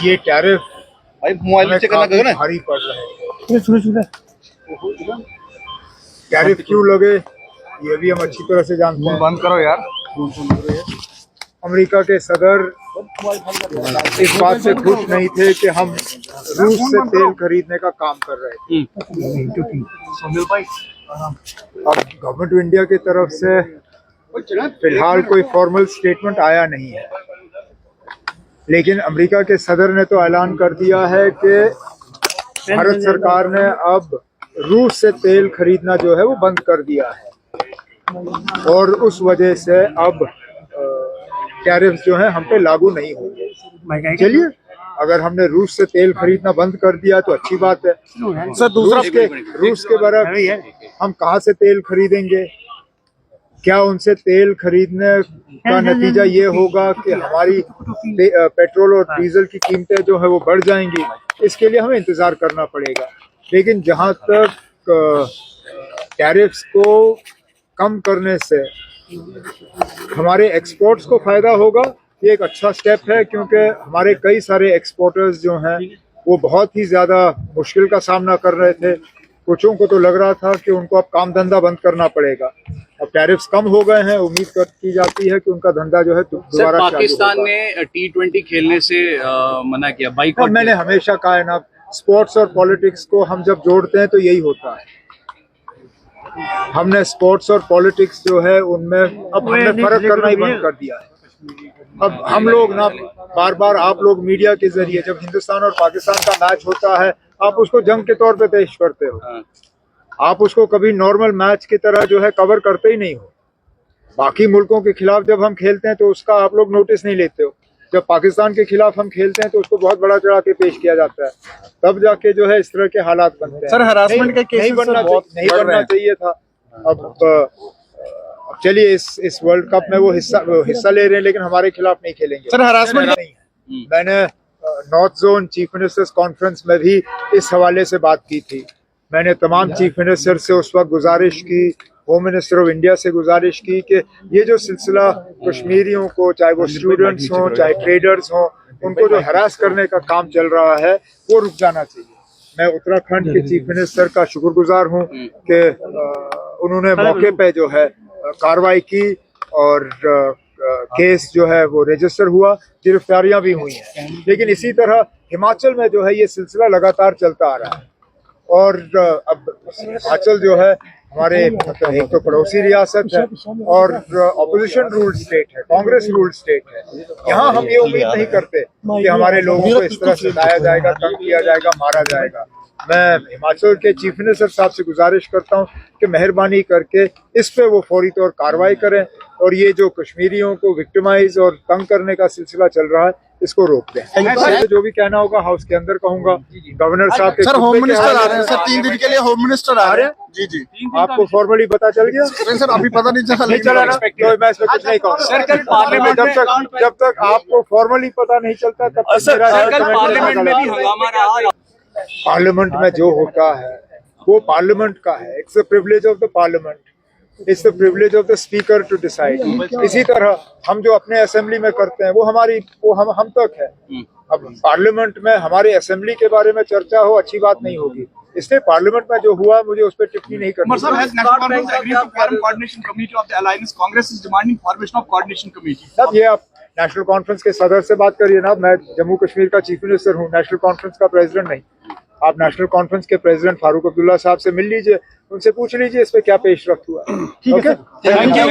ये टैरिफ भाई मोबाइल नीचे करना करो ना। भारी पड़ रहा है। टैरिफ क्यों लगे ये भी हम अच्छी तरह से जानते हैं। बंद करो यार। अमेरिका के सदर इस बात से खुश नहीं थे कि हम रूस से तेल खरीदने का काम कर रहे थे। अब गवर्नमेंट ऑफ इंडिया की तरफ से फिलहाल कोई फॉर्मल स्टेटमेंट आया नहीं है, लेकिन अमेरिका के सदर ने तो ऐलान कर दिया है कि भारत सरकार ने अब रूस से तेल खरीदना जो है वो बंद कर दिया है और उस वजह से अब टैरिफ जो है हम पे लागू नहीं होंगे। चलिए, अगर हमने रूस से तेल खरीदना बंद कर दिया तो अच्छी बात है। सर दूसरा रूस के बरफ हम कहाँ से तेल खरीदेंगे? क्या उनसे तेल खरीदने का नतीजा ये होगा कि हमारी पेट्रोल और डीजल की कीमतें जो है वो बढ़ जाएंगी? इसके लिए हमें इंतजार करना पड़ेगा। लेकिन जहाँ तक टैरिफ्स को कम करने से हमारे एक्सपोर्ट्स को फायदा होगा, ये एक अच्छा स्टेप है, क्योंकि हमारे कई सारे एक्सपोर्टर्स जो हैं वो बहुत ही ज़्यादा मुश्किल का सामना कर रहे थे। कुछों को तो लग रहा था कि उनको अब काम धंधा बंद करना पड़ेगा। अब टैरिफ्स कम हो गए हैं, उम्मीद की जाती है कि उनका धंधा जो है दोबारा पाकिस्तान ने T20 खेलने से मना किया, बाइकआउट। मैंने हमेशा कहा है ना, स्पोर्ट्स और पॉलिटिक्स को हम जब जोड़ते हैं तो यही होता है। हमने स्पोर्ट्स और पॉलिटिक्स जो है उनमें अब हमने फर्क करना ही बंद कर दिया है। अब हम लोग ना बार बार आप लोग मीडिया के जरिए जब हिंदुस्तान और पाकिस्तान का मैच होता है आप उसको जंग के तौर पे पेश करते हो, आप उसको कभी नॉर्मल मैच की तरह जो है कवर करते ही नहीं हो। बाकी मुल्कों के खिलाफ जब हम खेलते हैं तो उसका आप लोग नोटिस नहीं लेते हो। जब पाकिस्तान के खिलाफ हम खेलते हैं तो उसको बहुत बड़ा चढ़ा के पेश किया जाता है, तब जाके जो है इस तरह के हालात बनते हैं। सर हरासमेंट के नहीं बनना चाहिए था। अब चलिए, इस वर्ल्ड कप में वो हिस्सा ले रहे हैं, लेकिन हमारे खिलाफ नहीं खेलेंगे। सर हरासमेंट नहीं है। मैंने north zone chief ministers conference में भी इस हवाले से बात की थी। मैंने तमाम चीफ मिनिस्टर से उस वक्त गुजारिश की, होम मिनिस्टर ऑफ इंडिया से गुजारिश की कि ये जो सिलसिला कश्मीरियों को, चाहे वो स्टूडेंट्स हों चाहे ट्रेडर्स हों, उनको जो हरास करने का काम चल रहा है वो रुक जाना चाहिए। मैं उत्तराखंड के चीफ मिनिस्टर का शुक्रगुजार हूँ कि उन्होंने मौके पे जो है कार्रवाई की और केस जो है वो रजिस्टर हुआ, गिरफ्तारियां भी हुई हैं। लेकिन इसी तरह हिमाचल में जो है ये सिलसिला लगातार चलता आ रहा है और अब हिमाचल जो है हमारे मतलब एक तो पड़ोसी रियासत है और ऑपोजिशन रूल्ड स्टेट है, कांग्रेस रूल्ड स्टेट है। यहाँ हम ये उम्मीद नहीं करते कि हमारे लोगों को इस तरह से लाया जाएगा, तंग किया जाएगा, मारा जाएगा। मैं हिमाचल के चीफ मिनिस्टर साहब से गुजारिश करता हूँ कि मेहरबानी करके इस पे वो फौरी तौर कार्रवाई करें और ये जो कश्मीरियों को विक्टिमाइज और तंग करने का सिलसिला चल रहा है इसको रोक दें। जो भी कहना होगा हाउस के अंदर कहूंगा। गवर्नर साहब के सर होम मिनिस्टर आ रहे हैं सर, 3 दिन के लिए होम मिनिस्टर आ रहे हैं। जी जी, आपको फॉर्मली पता चल गया? नहीं सर अभी पता नहीं चला। नहीं चला ना, तो मैं इसमें कुछ नहीं कहूँगा। सर कल पार्लियामेंट जब तक आपको फॉर्मली पता नहीं चलता तब तक पार्लियामेंट में भी हंगामा रहा। पार्लियामेंट में जो होता है वो पार्लियामेंट का है। It's the privilege of the parliament, it's the privilege of the speaker to decide. इसी तरह हम जो अपने असेंबली में करते हैं वो हम तक है। अब पार्लियामेंट में हमारे असेंबली के बारे में चर्चा हो, अच्छी बात नहीं होगी। इसलिए पार्लियामेंट में जो हुआ मुझे उस पर टिप्पणी नहीं करनी। अब ये आप नेशनल कॉन्फ्रेंस के सदर से बात करिए ना। मैं जम्मू कश्मीर का चीफ मिनिस्टर हूँ, नेशनल कॉन्फ्रेंस का प्रेसिडेंट नहीं। आप नेशनल कॉन्फ्रेंस के प्रेसिडेंट फारूक अब्दुल्ला साहब से मिल लीजिए, उनसे पूछ लीजिए इस पे क्या पेश रफ्त हुआ। ठीक है, थैंक यू।